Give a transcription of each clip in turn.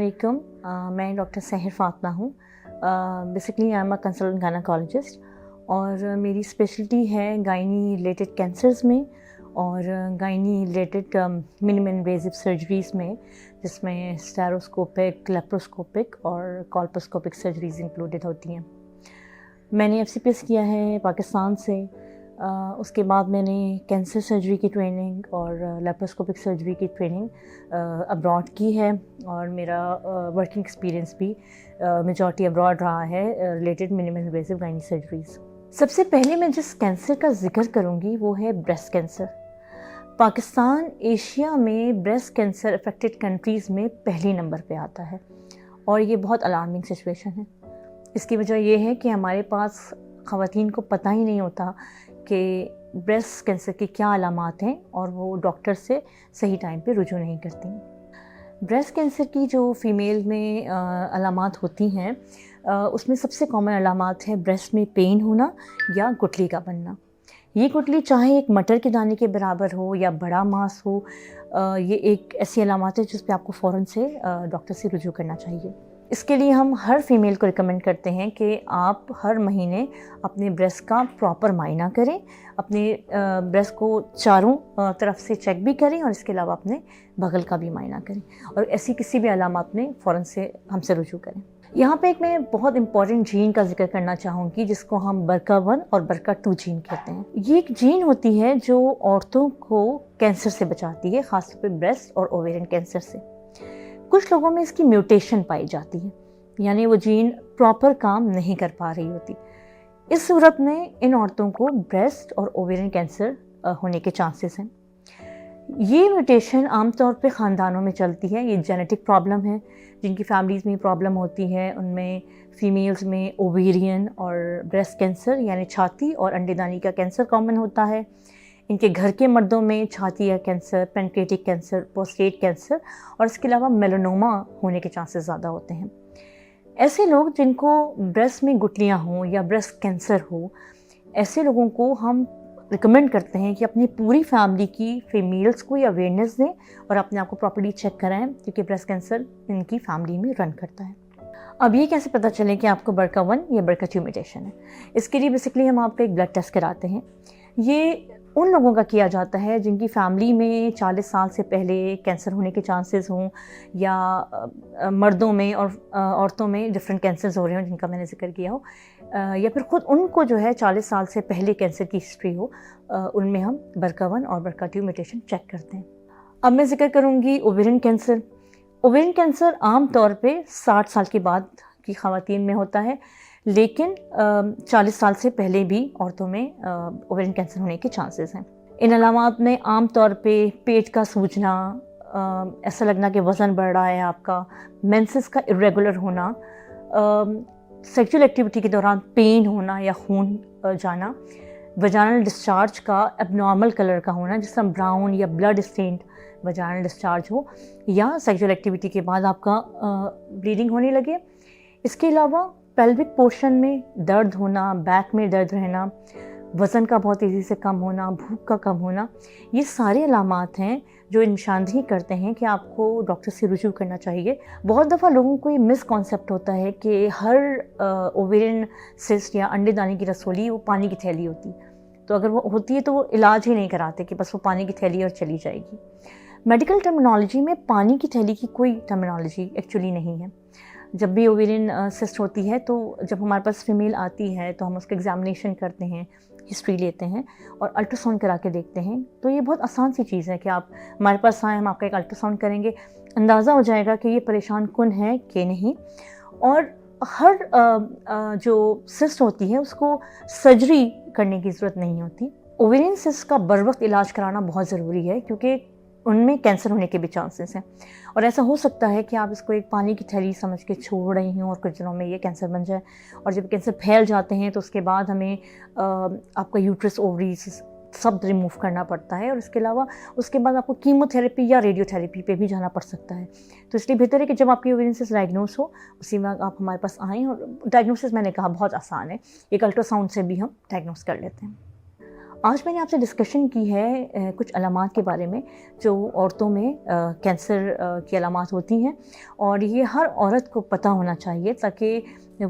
अस्सलामुअलैकुम। मैं डॉक्टर सहर फातिमा हूँ। Basically I am a consultant gynaecologist और मेरी स्पेशलिटी है गायनी रिलेटेड कैंसर्स में और gynae related minimum invasive surgeries में, जिसमें स्टेरोस्कोपिक, लेप्रोस्कोपिक और कॉल्पोस्कोपिक सर्जरीज़ इंक्लूडेड होती हैं। मैंने FCPS किया है पाकिस्तान से। उसके बाद मैंने कैंसर सर्जरी की ट्रेनिंग और लेप्रोस्कोपिक सर्जरी की ट्रेनिंग अब्रॉड की है और मेरा वर्किंग एक्सपीरियंस भी मेजॉरिटी अब्रॉड रहा है related minimum invasive gynae surgeries. सबसे पहले मैं जिस कैंसर का जिक्र करूँगी वो है ब्रेस्ट कैंसर। पाकिस्तान एशिया में ब्रेस्ट कैंसर अफेक्टेड कंट्रीज़ में पहले नंबर पे आता है और ये बहुत अलार्मिंग सिचुएशन है। इसकी वजह ये है कि हमारे पास ख़वातीन को पता ही नहीं होता कि ब्रेस्ट कैंसर के क्या अलामात हैं और वो डॉक्टर से सही टाइम पे रुजू नहीं करती। ब्रेस्ट कैंसर की जो फ़ीमेल में अलामात होती हैं उसमें सबसे कॉमन अलामात है ब्रेस्ट में पेन होना या गुठली का बनना। ये गुठली चाहे एक मटर के दाने के बराबर हो या बड़ा मांस हो, ये एक ऐसी अलामात है जिस पे आपको फ़ौरन से डॉक्टर से रुजू करना चाहिए। इसके लिए हम हर फीमेल को रिकमेंड करते हैं कि आप हर महीने अपने ब्रेस्ट का प्रॉपर मायना करें, अपने ब्रेस्ट को चारों तरफ से चेक भी करें और इसके अलावा अपने बगल का भी मायना करें और ऐसी किसी भी अलामत में फ़ौरन से हमसे रुजू करें। यहाँ पे एक मैं बहुत इंपॉर्टेंट जीन का जिक्र करना चाहूँगी जिसको हम BRCA1 और BRCA2 जीन कहते हैं। ये एक जीन होती है जो औरतों को कैंसर से बचाती है, ख़ासतौर पे ब्रेस्ट और ओवेरियन कैंसर से। कुछ लोगों में इसकी म्यूटेशन पाई जाती है, यानी वो जीन प्रॉपर काम नहीं कर पा रही होती। इस सूरत में इन औरतों को ब्रेस्ट और ओवेरियन कैंसर होने के चांसेस हैं। ये म्यूटेशन आमतौर पे ख़ानदानों में चलती है। ये जेनेटिक प्रॉब्लम है, जिनकी फैमिलीज़ में प्रॉब्लम होती है उनमें फ़ीमेल्स में ओवेरियन और ब्रेस्ट कैंसर यानी छाती और अंडेदानी का कैंसर कॉमन होता है। इनके घर के मर्दों में छाती का cancer, pancreatic cancer, prostate cancer और इसके अलावा मेलानोमा होने के चांसेस ज़्यादा होते हैं। ऐसे लोग जिनको ब्रेस्ट में गुठलियाँ हों या ब्रेस्ट कैंसर हो, ऐसे लोगों को हम रिकमेंड करते हैं कि अपनी पूरी फैमिली की फीमेल्स को ये अवेयरनेस दें और अपने आप को प्रॉपर्ली चेक कराएं, क्योंकि ब्रेस्ट कैंसर इनकी फैमिली में रन करता है। अब ये कैसे पता चले कि आपको BRCA1 या BRCA2 म्यूटेशन है? इसके लिए बेसिकली हम आपको एक ब्लड टेस्ट कराते हैं। ये उन लोगों का किया जाता है जिनकी फैमिली में 40 साल से पहले कैंसर होने के चांसेस हों या मर्दों में और औरतों में डिफरेंट कैंसर्स हो रहे हों जिनका मैंने जिक्र किया हो, या फिर ख़ुद उनको जो है 40 साल से पहले कैंसर की हिस्ट्री हो, उनमें हम BRCA1 और BRCA2 म्यूटेशन चेक करते हैं। अब मैं जिक्र करूँगी ओवेरियन कैंसर। ओवेरियन कैंसर आम तौर पे 60 साल के बाद की ख़वातीन में होता है, लेकिन 40 साल से पहले भी औरतों में ओवेरियन कैंसर होने के चांसेस हैं। इन अलामात में आम तौर पे पेट का सूजना, ऐसा लगना कि वज़न बढ़ रहा है आपका, मेंसेस का इरेगुलर होना, सेक्सुअल एक्टिविटी के दौरान पेन होना या खून जाना, वजाइनल डिस्चार्ज का एबनॉर्मल कलर का होना जिस तरह ब्राउन या ब्लड स्टेन्ड वजाइनल डिस्चार्ज हो, या सेक्सुअल एक्टिविटी के बाद आपका ब्लीडिंग होने लगे। इसके अलावा पेल्विक पोर्शन में दर्द होना, बैक में दर्द रहना, वज़न का बहुत तेज़ी से कम होना, भूख का कम होना, ये सारे अलामात हैं जो निशानदेही करते हैं कि आपको डॉक्टर से रुजू करना चाहिए। बहुत दफ़ा लोगों को ये मिसकॉन्सेप्ट होता है कि हर ओवेरियन सिस्ट या अंडेदानी की रसोली वो पानी की थैली होती, तो अगर वो होती है तो वो इलाज ही नहीं कराते कि बस वो पानी की थैली और चली जाएगी। मेडिकल टर्मिनोलॉजी में पानी की थैली की कोई टर्मिनोलॉजी एक्चुअली नहीं है। जब भी ओवेरियन सिस्ट होती है तो जब हमारे पास फीमेल आती है तो हम उसका एग्जामिनेशन करते हैं, हिस्ट्री लेते हैं और अल्ट्रासाउंड करा के देखते हैं। तो ये बहुत आसान सी चीज़ है कि आप हमारे पास आएँ, हम आपका एक अल्ट्रासाउंड करेंगे, अंदाज़ा हो जाएगा कि ये परेशान कुन है कि नहीं। और हर जो सिस्ट होती है उसको सर्जरी करने की ज़रूरत नहीं होती। ओवेरियन सिस्ट का बर वक्त इलाज कराना बहुत ज़रूरी है क्योंकि उनमें कैंसर होने के भी चांसेस हैं और ऐसा हो सकता है कि आप इसको एक पानी की थैली समझ के छोड़ रही हों और कुछ दिनों में ये कैंसर बन जाए, और जब कैंसर फैल जाते हैं तो उसके बाद हमें आपका यूट्रस, ओवरीज सब रिमूव करना पड़ता है और इसके अलावा उसके बाद आपको कीमोथेरेपी या रेडियोथेरेपी पे भी जाना पड़ सकता है। तो इसलिए बेहतर है कि जब आपकी ओवेरियन सिस्ट डायग्नोस हो उसी में आप हमारे पास आएँ, और डायग्नोसिस मैंने कहा बहुत आसान है, एक अल्ट्रासाउंड से भी हम डायग्नोस कर लेते हैं। آج میں نے آپ سے ڈسکشن کی ہے کچھ علامات کے بارے میں جو عورتوں میں کینسر کی علامات ہوتی ہیں، اور یہ ہر عورت کو پتہ ہونا چاہیے تاکہ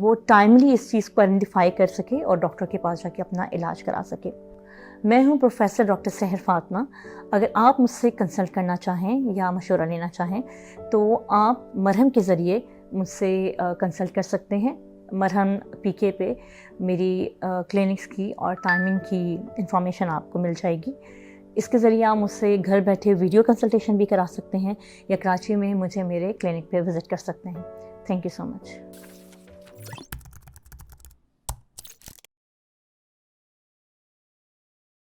وہ ٹائملی اس چیز کو آئیڈینٹیفائی کر سکے اور ڈاکٹر کے پاس جا کے اپنا علاج کرا سکے۔ میں ہوں پروفیسر ڈاکٹر سحر فاطمہ۔ اگر آپ مجھ سے کنسلٹ کرنا چاہیں یا مشورہ لینا چاہیں تو آپ مرہم کے ذریعے مجھ سے کنسلٹ کر سکتے ہیں۔ مرہم پی کے پہ میری کلینکس کی اور ٹائمنگ کی انفارمیشن آپ کو مل جائے گی۔ اس کے ذریعے آپ مجھ سے گھر بیٹھے ویڈیو کنسلٹیشن بھی کرا سکتے ہیں یا کراچی میں مجھے میرے کلینک پہ وزٹ کر سکتے ہیں۔ Thank you so much.